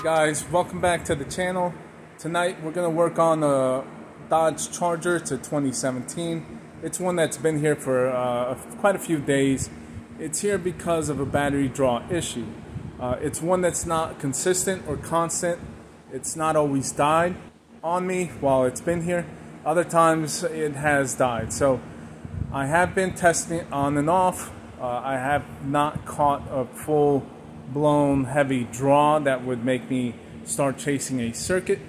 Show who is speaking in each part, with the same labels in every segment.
Speaker 1: Guys, welcome back to the channel. Tonight we're going to work on the Dodge Charger. It's a 2017. It's one that's been here for quite a few days. It's here because of a battery draw issue. It's one that's not consistent or constant. It's not always died on me while it's been here. Other times it has died. So I have been testing it on and off. I have not caught a full-blown heavy draw that would make me start chasing a circuit.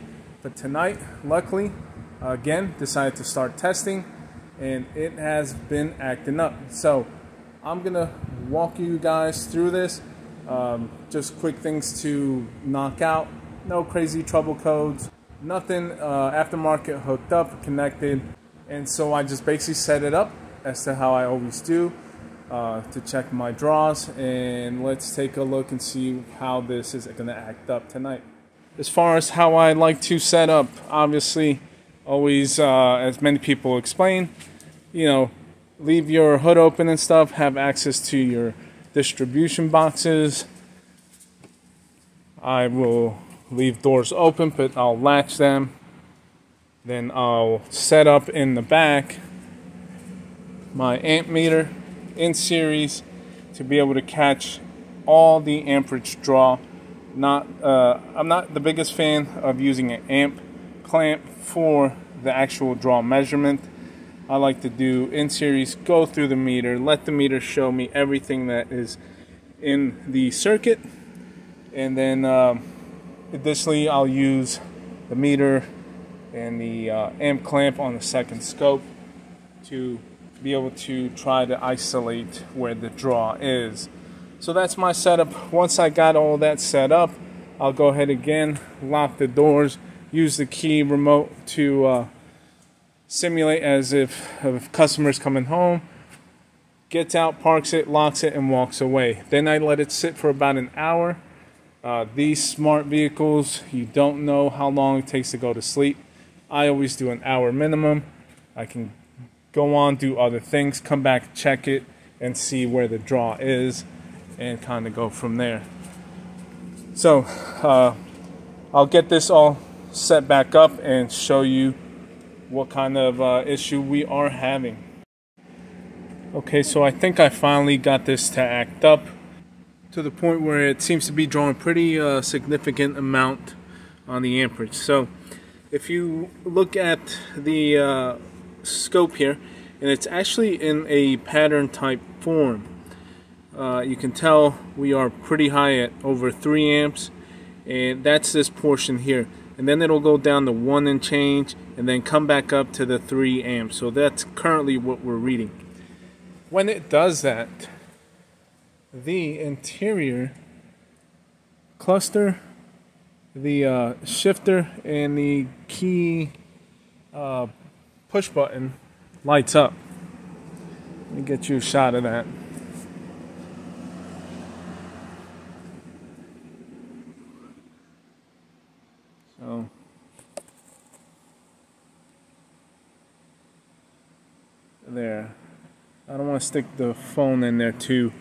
Speaker 1: But tonight, luckily, again, decided to start testing, and it has been acting up. So I'm going to walk you guys through this. Just quick things to knock out. No crazy trouble codes. Nothing aftermarket hooked up, connected. And so I just basically set it up as to how I always do. To check my draws, and let's take a look and see how this is going to act up tonight. As far as how I like to set up, obviously, always, as many people explain, you know, leave your hood open and stuff, have access to your distribution boxes. I will leave doors open, but I'll latch them. Then I'll set up in the back my amp meter in series to be able to catch all the amperage draw. I'm not the biggest fan of using an amp clamp for the actual draw measurement. I like to do in series, go through the meter, let the meter show me everything that is in the circuit, and then additionally I'll use the meter and the amp clamp on the second scope to be able to try to isolate where the draw is. So that's my setup. Once I got all that set up, I'll go ahead again, lock the doors, use the key remote to simulate as if a customer's coming home, gets out, parks it, locks it, and walks away. Then I let it sit for about an hour. These smart vehicles, you don't know how long it takes to go to sleep. I always do an hour minimum. I can go on, do other things, come back, check it, and see where the draw is, and kind of go from there. So, I'll get this all set back up and show you what kind of issue we are having. Okay, so I think I finally got this to act up to the point where it seems to be drawing pretty significant amount on the amperage. So, if you look at the scope here, and it's actually in a pattern type form. You can tell we are pretty high at over 3 amps, and that's this portion here, and then it'll go down to 1 and change and then come back up to the 3 amps. So that's currently what we're reading. When it does that, the interior cluster, the shifter, and the key push button lights up. Let me get you a shot of that. So there. I don't want to stick the phone in there too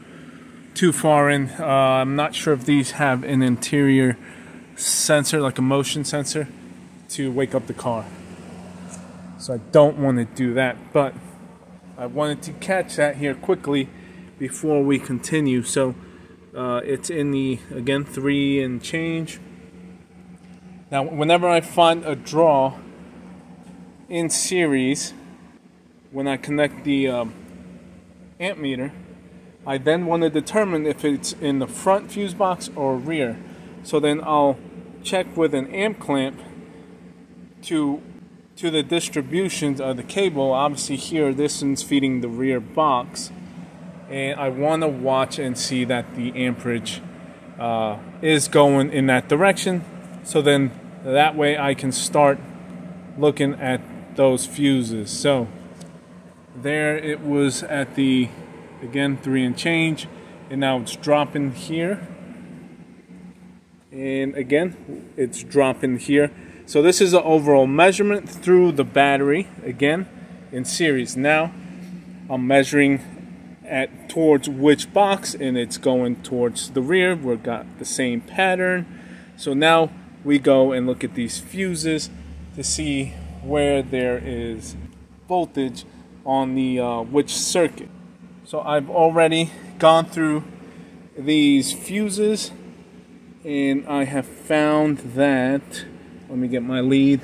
Speaker 1: far in. I'm not sure if these have an interior sensor, like a motion sensor, to wake up the car. So I don't want to do that, but I wanted to catch that here quickly before we continue. So it's in the, again, 3 and change. Now, whenever I find a draw in series, when I connect the amp meter, I then want to determine if it's in the front fuse box or rear. So then I'll check with an amp clamp to the distributions of the cable. Obviously here, this one's feeding the rear box, and I want to watch and see that the amperage is going in that direction, so then that way I can start looking at those fuses. So there it was at the, again, 3 and change, and now it's dropping here, and again it's dropping here. So this is the overall measurement through the battery, again, in series. Now I'm measuring towards which box, and it's going towards the rear. We've got the same pattern. So now we go and look at these fuses to see where there is voltage on the which circuit. So I've already gone through these fuses and I have found that, let me get my lead,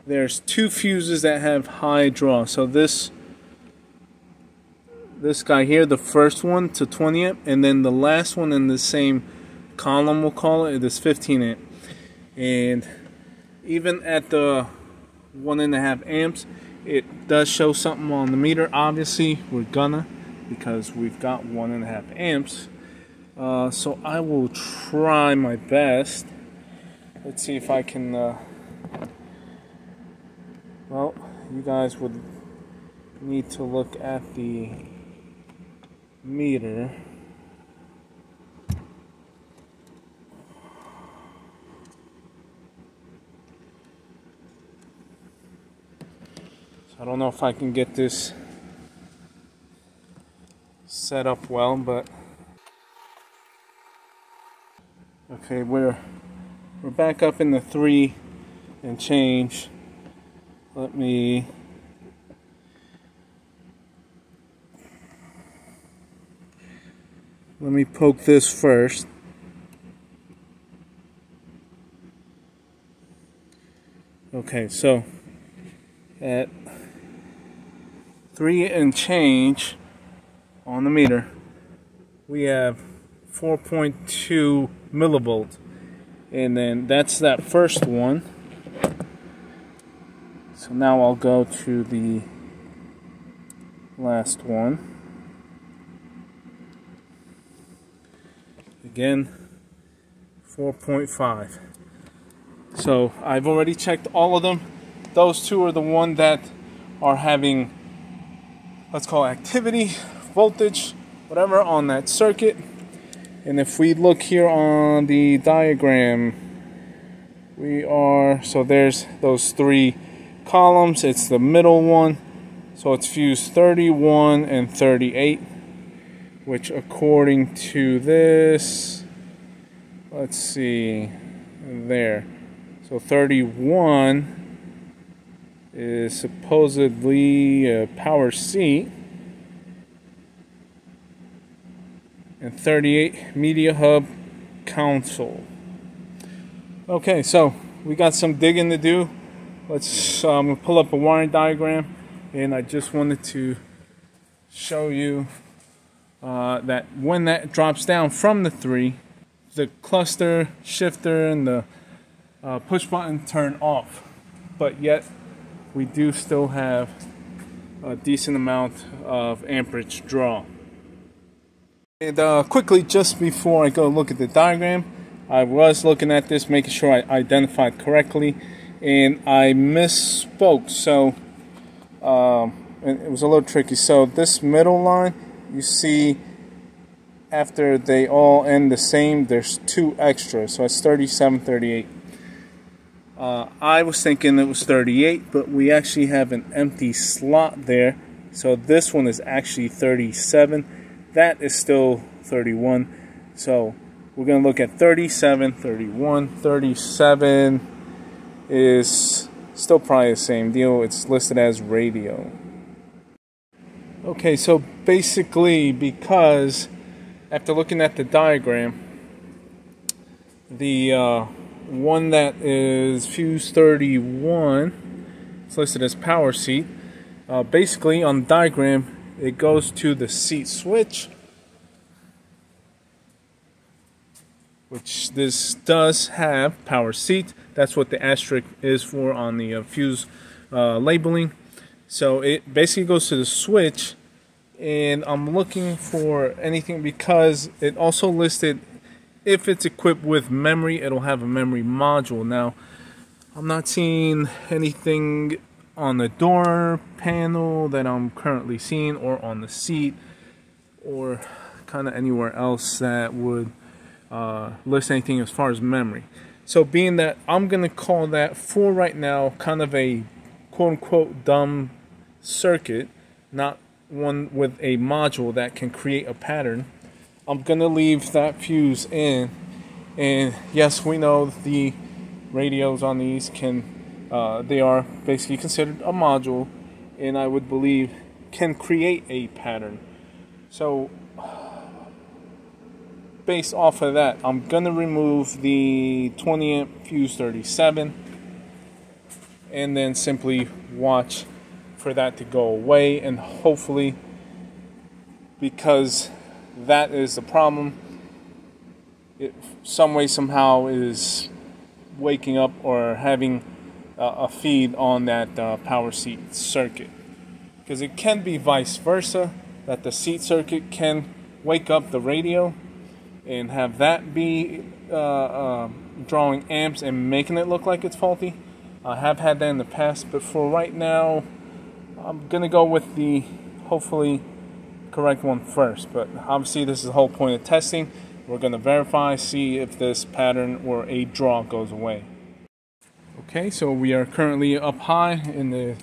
Speaker 1: there's two fuses that have high draw. So this guy here, the first one to 20 amp, and then the last one in the same column, we'll call it, is 15 amp. And even at the 1.5 amps, it does show something on the meter. Obviously we're gonna, because we've got 1.5 amps. So I will try my best. Let's see if I can well, you guys would need to look at the meter. So I don't know if I can get this set up well, but okay, we're back up in the 3 and change. Let me poke this first. Okay, so at 3 and change on the meter, we have 4.2 millivolts, and then that's that first one. So now I'll go to the last one. Again, 4.5. So I've already checked all of them. Those two are the one that are having, let's call it activity, voltage, whatever, on that circuit. And if we look here on the diagram, so there's those 3 columns. It's the middle one, so it's fuse 31 and 38, which according to this, let's see, there, so 31 is supposedly a power seat, and 38 media hub console. Okay, so we got some digging to do. Let's pull up a wiring diagram, and I just wanted to show you that when that drops down from the 3, the cluster, shifter, and the push button turn off, but yet we do still have a decent amount of amperage draw. And quickly, just before I go look at the diagram, I was looking at this, making sure I identified correctly, and I misspoke. So and it was a little tricky. So this middle line, you see, after they all end the same, there's 2 extra, so it's 37, 38. I was thinking it was 38, but we actually have an empty slot there, so this one is actually 37. That is still 31. So we're going to look at 37, 31. 37 is still probably the same deal. It's listed as radio. Okay, so basically, because after looking at the diagram, the one that is fuse 31, it's listed as power seat. Basically, on the diagram, it goes to the seat switch, which this does have power seat. That's what the asterisk is for on the fuse labeling. So it basically goes to the switch, and I'm looking for anything because it also listed if it's equipped with memory, it'll have a memory module. Now, I'm not seeing anything on the door panel that I'm currently seeing, or on the seat, or kind of anywhere else that would list anything as far as memory. So being that I'm going to call that for right now kind of a quote-unquote dumb circuit, not one with a module that can create a pattern, I'm going to leave that fuse in, And yes, we know the radios on these they are basically considered a module, and I would believe can create a pattern. So based off of that, I'm gonna remove the 20 amp Fuse 37 and then simply watch for that to go away, and hopefully, because that is the problem, it some way somehow is waking up or having a feed on that power seat circuit, because it can be vice versa, that the seat circuit can wake up the radio and have that be drawing amps and making it look like it's faulty. I have had that in the past, but for right now I'm gonna go with the hopefully correct one first. But obviously this is the whole point of testing. We're gonna verify, see if this pattern or a draw goes away. Okay, so we are currently up high in the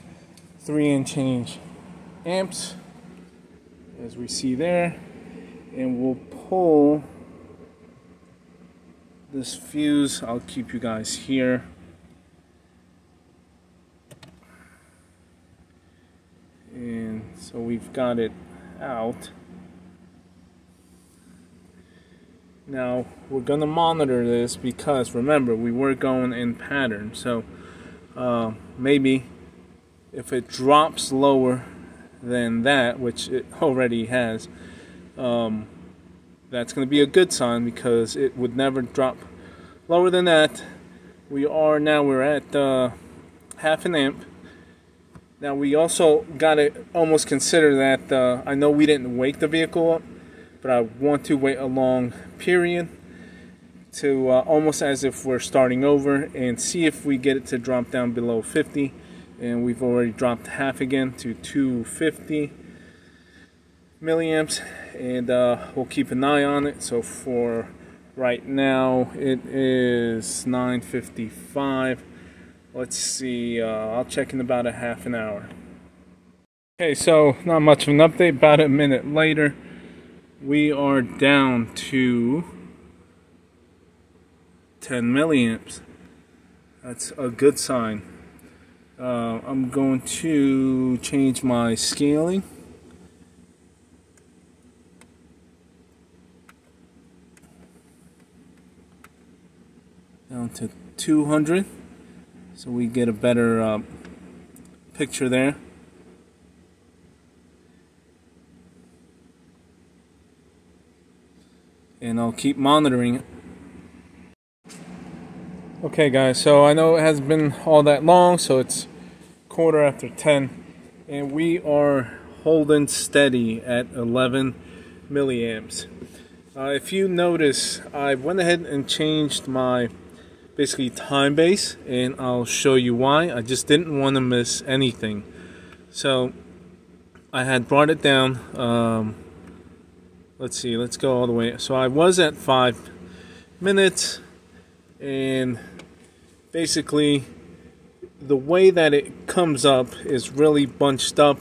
Speaker 1: 3 and change amps, as we see there, and we'll pull this fuse. I'll keep you guys here. And so we've got it out. Now we're gonna monitor this, because remember, we were going in pattern. So maybe if it drops lower than that, which it already has, that's going to be a good sign, because it would never drop lower than that. We're at half an amp. Now we also got to almost consider that I know we didn't wake the vehicle up, but I want to wait a long period to almost as if we're starting over, and see if we get it to drop down below 50. And we've already dropped half again to 250 milliamps, and we'll keep an eye on it. So for right now it is 9:55. Let's see, I'll check in about a half an hour. Okay, so not much of an update. About a minute later, we are down to 10 milliamps. That's a good sign. I'm going to change my scaling. Down to 200, so we get a better picture there. And I'll keep monitoring it. Okay guys, so I know it hasn't been all that long, so it's 10:15, and we are holding steady at 11 milliamps. If you notice, I went ahead and changed my basically time base, and I'll show you why. I just didn't want to miss anything. So I had brought it down, let's see, let's go all the way. So I was at 5 minutes, and basically the way that it comes up is really bunched up,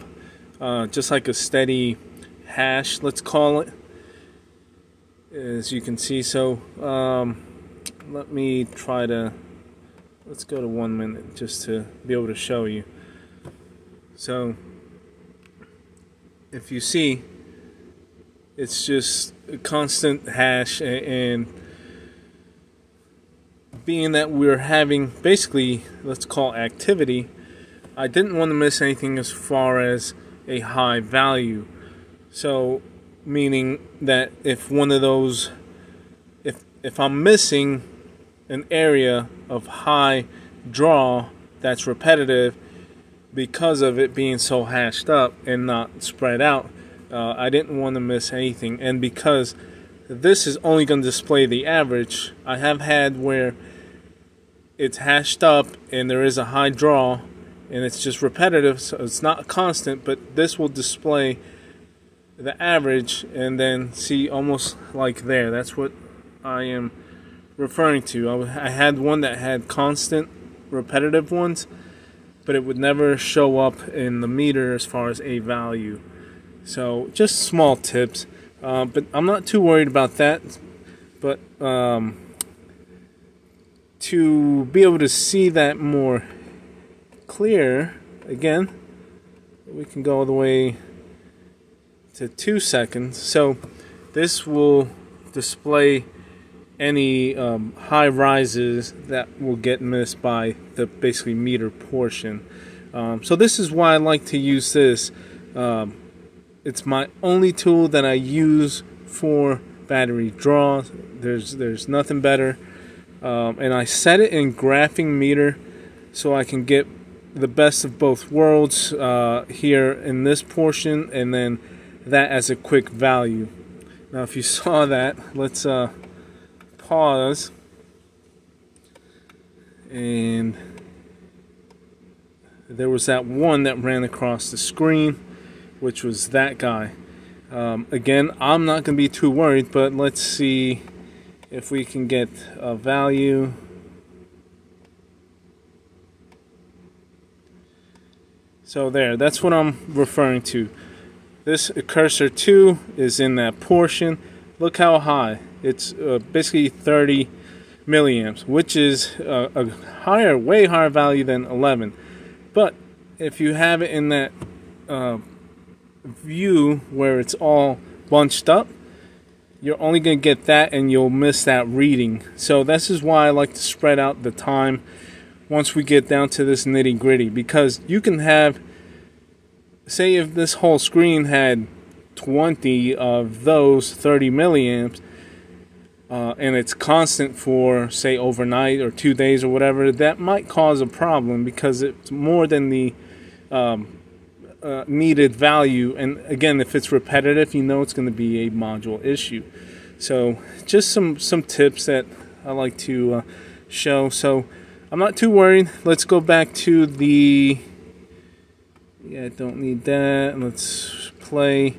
Speaker 1: just like a steady hash, let's call it, as you can see. So let me try to, let's go to 1 minute just to be able to show you. So if you see, it's just a constant hash, and being that we're having basically, let's call activity, I didn't want to miss anything as far as a high value. So meaning that if one of those, if I'm missing an area of high draw that's repetitive because of it being so hashed up and not spread out, I didn't want to miss anything. And because this is only going to display the average, I have had where it's hashed up and there is a high draw and it's just repetitive, so it's not constant, but this will display the average, and then see almost like there. That's what I am referring to. I had one that had constant repetitive ones, but it would never show up in the meter as far as a value. So just small tips, but I'm not too worried about that. But to be able to see that more clear, again, we can go all the way to 2 seconds. So this will display any high rises that will get missed by the basically meter portion. So this is why I like to use this. It's my only tool that I use for battery draws. There's nothing better. And I set it in graphing meter so I can get the best of both worlds here in this portion, and then that as a quick value. Now if you saw that, let's pause, and there was that one that ran across the screen, which was that guy. Again, I'm not going to be too worried, but let's see if we can get a value. So there, that's what I'm referring to. This cursor 2 is in that portion. Look how high. It's basically 30 milliamps, which is a higher, way higher value than 11. But if you have it in that view where it's all bunched up, you're only going to get that and you'll miss that reading. So this is why I like to spread out the time once we get down to this nitty gritty, because you can have, say if this whole screen had 20 of those 30 milliamps and it's constant for say overnight or 2 days or whatever, that might cause a problem because it's more than the needed value. And again, if it's repetitive, you know it's going to be a module issue. So just some tips that I like to show. So I'm not too worried. Let's go back to the, yeah, don't need that. Let's play.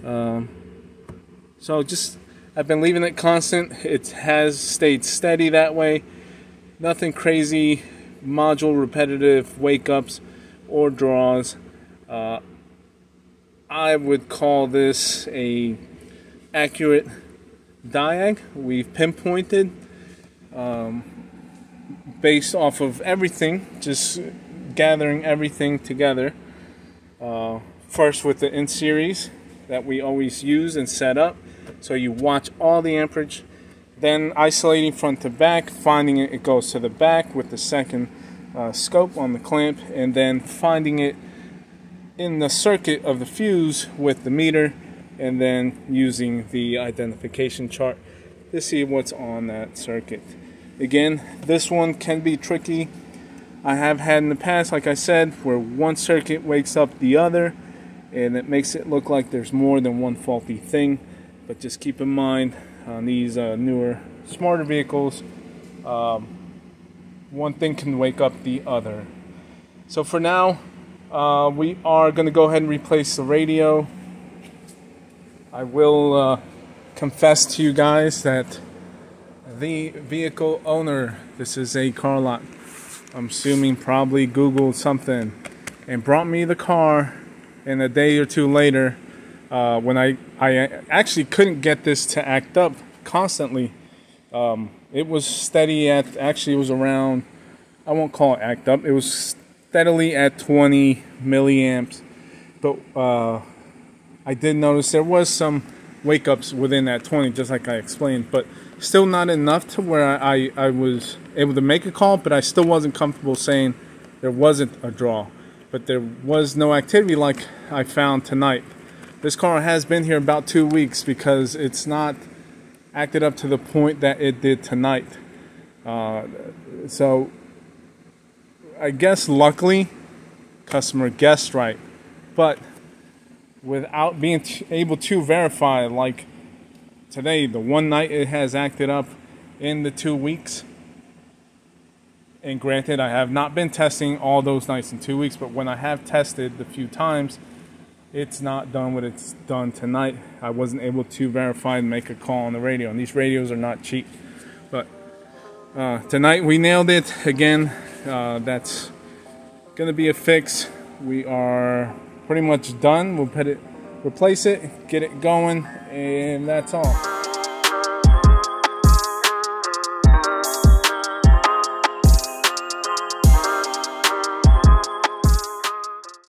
Speaker 1: So just, I've been leaving it constant. It has stayed steady that way. Nothing crazy, module repetitive wake-ups or draws. I would call this a accurate diag. We've pinpointed based off of everything, just gathering everything together. First with the in-series that we always use and set up, so you watch all the amperage, then isolating front to back, finding it goes to the back with the second scope on the clamp, and then finding it in the circuit of the fuse with the meter, and then using the identification chart to see what's on that circuit. Again, this one can be tricky. I have had in the past, like I said, where one circuit wakes up the other and it makes it look like there's more than one faulty thing. But just keep in mind, on these newer, smarter vehicles, one thing can wake up the other. So for now, we are going to go ahead and replace the radio. I will confess to you guys that the vehicle owner, this is a car lot, I'm assuming probably Googled something and brought me the car, and a day or two later, when I actually couldn't get this to act up constantly. It was steady at, actually it was around, I won't call it act up, it was steadily at 20 milliamps, but I did notice there was some wake ups within that 20, just like I explained, but still not enough to where I was able to make a call, but I still wasn't comfortable saying there wasn't a draw. But there was no activity like I found tonight. This car has been here about 2 weeks because it's not acted up to the point that it did tonight. So I guess luckily customer guessed right, but without being able to verify, like today, the one night it has acted up in the 2 weeks. And granted, I have not been testing all those nights in 2 weeks, but when I have tested the few times, it's not done what it's done tonight. I wasn't able to verify and make a call on the radio, and these radios are not cheap. But tonight we nailed it again. That's going to be a fix. We are pretty much done. We'll replace it, get it going, and that's all.